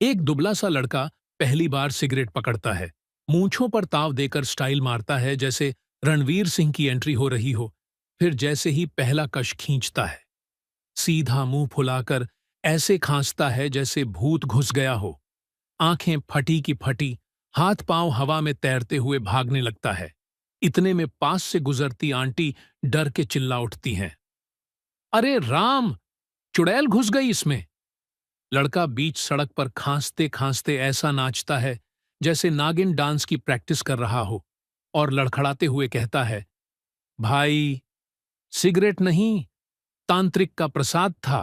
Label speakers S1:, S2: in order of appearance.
S1: एक दुबला सा लड़का पहली बार सिगरेट पकड़ता है। मूंछों पर ताव देकर स्टाइल मारता है जैसे रणवीर सिंह की एंट्री हो रही हो। फिर जैसे ही पहला कश खींचता है, सीधा मुंह फुलाकर ऐसे खांसता है जैसे भूत घुस गया हो। आंखें फटी की फटी, हाथ पांव हवा में तैरते हुए भागने लगता है। इतने में पास से गुजरती आंटी डर के चिल्ला उठती हैं, अरे राम, चुड़ैल घुस गई इसमें। लड़का बीच सड़क पर खांसते खांसते ऐसा नाचता है जैसे नागिन डांस की प्रैक्टिस कर रहा हो, और लड़खड़ाते हुए कहता है, भाई, सिगरेट नहीं, तांत्रिक का प्रसाद था।